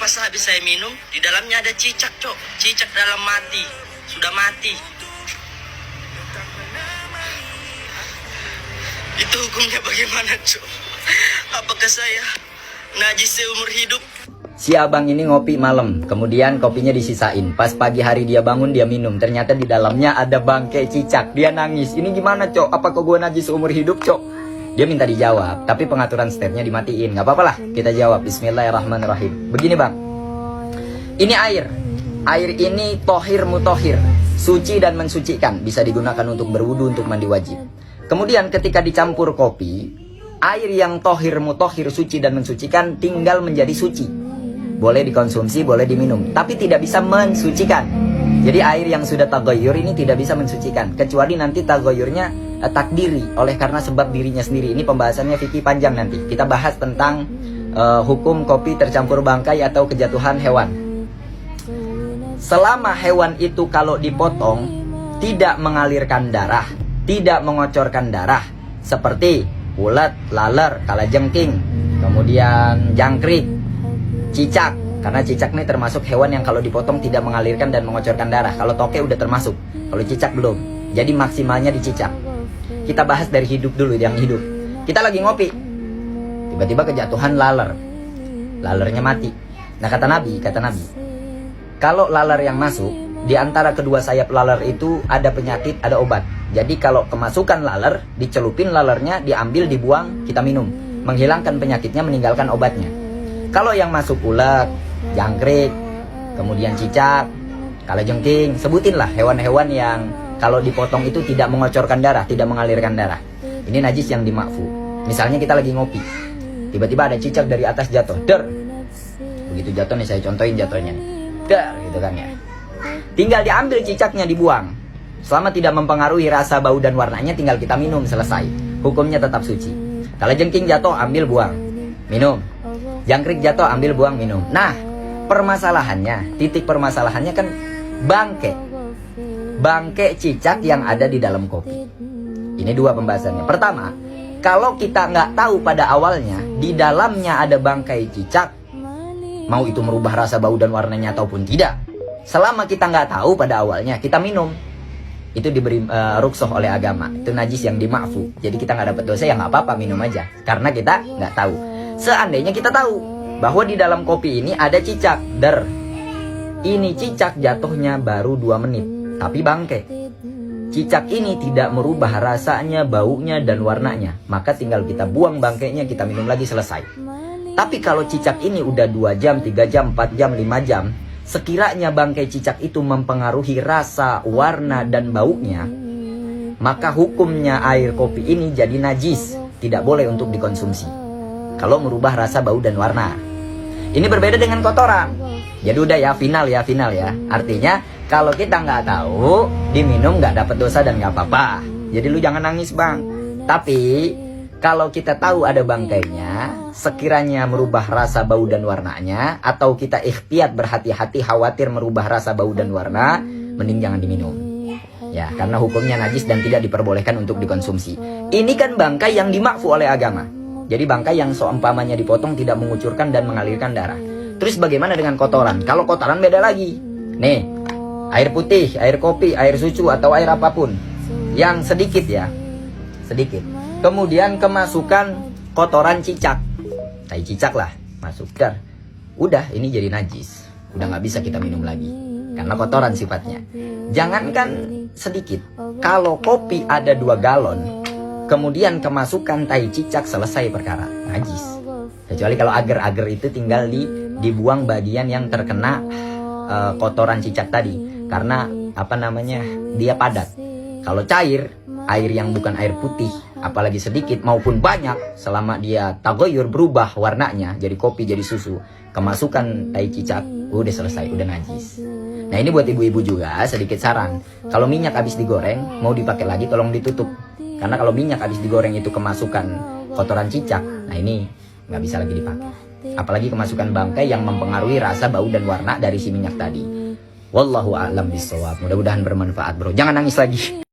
pas habis saya minum, di dalamnya ada cicak, Cok. Cicak dalam mati. Sudah mati. Itu hukumnya bagaimana, Cok? Apakah saya najis seumur hidup? Si abang ini ngopi malam, kemudian kopinya disisain. Pas pagi hari dia bangun, dia minum. Ternyata di dalamnya ada bangkai cicak. Dia nangis. Ini gimana, Cok? Apakah gue najis seumur hidup, Cok? Dia minta dijawab, tapi pengaturan stepnya dimatiin. Gak apa-apa lah, kita jawab. Bismillahirrahmanirrahim. Begini, Bang. Ini air. Air ini tohir mutohir, suci dan mensucikan. Bisa digunakan untuk berwudu, untuk mandi wajib. Kemudian ketika dicampur kopi, air yang tohir mutohir, suci dan mensucikan tinggal menjadi suci. Boleh dikonsumsi, boleh diminum, tapi tidak bisa mensucikan. Jadi air yang sudah tagoyur ini tidak bisa mensucikan, kecuali nanti tagoyurnya takdiri, oleh karena sebab dirinya sendiri. Ini pembahasannya fikih panjang nanti. Kita bahas tentang hukum kopi tercampur bangkai atau kejatuhan hewan. Selama hewan itu kalau dipotong tidak mengalirkan darah, tidak mengocorkan darah, seperti ulet, laler, kalajengking, kemudian jangkrik, cicak, karena cicak ini termasuk hewan yang kalau dipotong tidak mengalirkan dan mengocorkan darah. Kalau toke udah termasuk, kalau cicak belum. Jadi maksimalnya di cicak. Kita bahas dari hidup dulu, yang hidup. Kita lagi ngopi, tiba-tiba kejatuhan laler, lalernya mati. Nah kata Nabi, kalau laler yang masuk, di antara kedua sayap laler itu ada penyakit, ada obat. Jadi kalau kemasukan laler, dicelupin lalernya, diambil, dibuang, kita minum. Menghilangkan penyakitnya, meninggalkan obatnya. Kalau yang masuk ulet, jangkrik, kemudian cicak, kalajengking, sebutinlah hewan-hewan yang kalau dipotong itu tidak mengocorkan darah, tidak mengalirkan darah. Ini najis yang dimakfu. Misalnya kita lagi ngopi, tiba-tiba ada cicak dari atas jatuh, der. Begitu jatuh nih, saya contohin jatuhnya nih, der, gitu kan ya. Tinggal diambil cicaknya, dibuang. Selama tidak mempengaruhi rasa, bau, dan warnanya, tinggal kita minum, selesai. Hukumnya tetap suci. Kalajengking jatuh, ambil, buang, minum. Jangkrik jatuh, ambil, buang, minum. Nah, permasalahannya, titik permasalahannya kan bangkai cicak yang ada di dalam kopi. Ini dua pembahasannya. Pertama, kalau kita nggak tahu pada awalnya di dalamnya ada bangkai cicak, mau itu merubah rasa, bau, dan warnanya ataupun tidak, selama kita nggak tahu pada awalnya, kita minum, itu diberi ruksoh oleh agama. Itu najis yang dimakfu. Jadi kita nggak dapat dosa, ya nggak apa-apa, minum aja, karena kita nggak tahu. Seandainya kita tahu bahwa di dalam kopi ini ada cicak, der. Ini cicak jatuhnya baru 2 menit, tapi bangkai. Cicak ini tidak merubah rasanya, baunya, dan warnanya. Maka tinggal kita buang bangkainya, kita minum lagi, selesai. Tapi kalau cicak ini udah 2 jam, 3 jam, 4 jam, 5 jam, sekiranya bangkai cicak itu mempengaruhi rasa, warna, dan baunya, maka hukumnya air kopi ini jadi najis, tidak boleh untuk dikonsumsi kalau merubah rasa, bau, dan warna. Ini berbeda dengan kotoran. Jadi udah ya, final ya. Artinya kalau kita nggak tahu, diminum nggak dapat dosa dan nggak apa-apa. Jadi lu jangan nangis, Bang. Tapi kalau kita tahu ada bangkainya, sekiranya merubah rasa, bau, dan warnanya, atau kita ikhtiyat, berhati-hati, khawatir merubah rasa, bau, dan warna, mending jangan diminum. Ya, karena hukumnya najis dan tidak diperbolehkan untuk dikonsumsi. Ini kan bangkai yang dimakfu oleh agama. Jadi bangkai yang seumpamanya dipotong tidak mengucurkan dan mengalirkan darah. Terus bagaimana dengan kotoran? Kalau kotoran beda lagi. Nih, air putih, air kopi, air susu, atau air apapun yang sedikit ya, sedikit. Kemudian kemasukan kotoran cicak, tai cicak lah, masuk, dar. Udah, ini jadi najis. Udah nggak bisa kita minum lagi, karena kotoran sifatnya. Jangankan sedikit, kalau kopi ada 2 galon, kemudian kemasukan tai cicak, selesai perkara, najis. Kecuali kalau agar-agar itu tinggal dibuang bagian yang terkena kotoran cicak tadi, karena apa namanya, dia padat. Kalau cair, air yang bukan air putih, apalagi sedikit maupun banyak, selama dia tagoyur, berubah warnanya jadi kopi, jadi susu, kemasukan tai cicak, udah selesai, udah najis. Nah ini buat ibu-ibu juga sedikit saran, kalau minyak habis digoreng mau dipakai lagi, tolong ditutup. Karena kalau minyak habis digoreng itu kemasukan kotoran cicak, nah ini nggak bisa lagi dipakai. Apalagi kemasukan bangkai yang mempengaruhi rasa, bau, dan warna dari si minyak tadi. Wallahu a'lam bishawab. Mudah-mudahan bermanfaat, bro. Jangan nangis lagi.